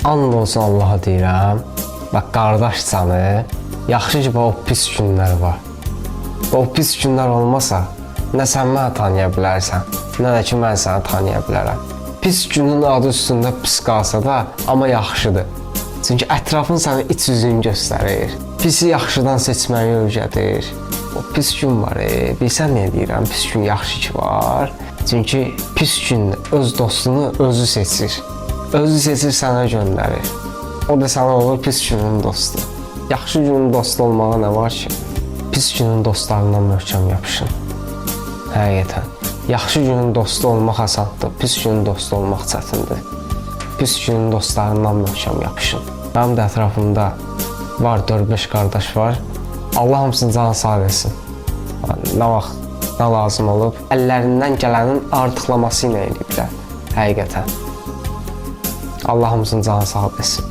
And olsun Allaha deyirəm. Bax, qardaş canı, yaxşı ki, o pis günlər var. O pis günlər olmasa, nə sən mənə tanıya bilərsən, nə də ki, mən səni tanıya bilərəm. Pis günün adı üstündə pis qalsa da, amma yaxşıdır. Çünki ətrafın sənə iç üzünü göstərir. Pisi yaxşıdan seçməyi öyrədir. O pis gün var, bilsən nə deyirəm, pis gün yaxşı ki var. Çünki pis gün öz dostunu özü seçir. Özü seçir, sənə göndərir. O da sənə olur pis günün dostu. Yaxşı günün dostu olmağa nə var ki? Pis günün dostlarından möhkəm yapışın. Həqiqətən. Yaxşı günün dostu olmaq asandır, pis günün dostu olmaq çətindir. Pis günün dostlarından möhkəm yapışın. Mənim də ətrafımda var 4-5 qardaş var. Allah hamısını canı sağ versin. Nə vaxt, nə lazım olub, əllərindən gələnin artıqlaması ilə eləyiblər. Həqiqətən. Allah hamısını canı sağ versin.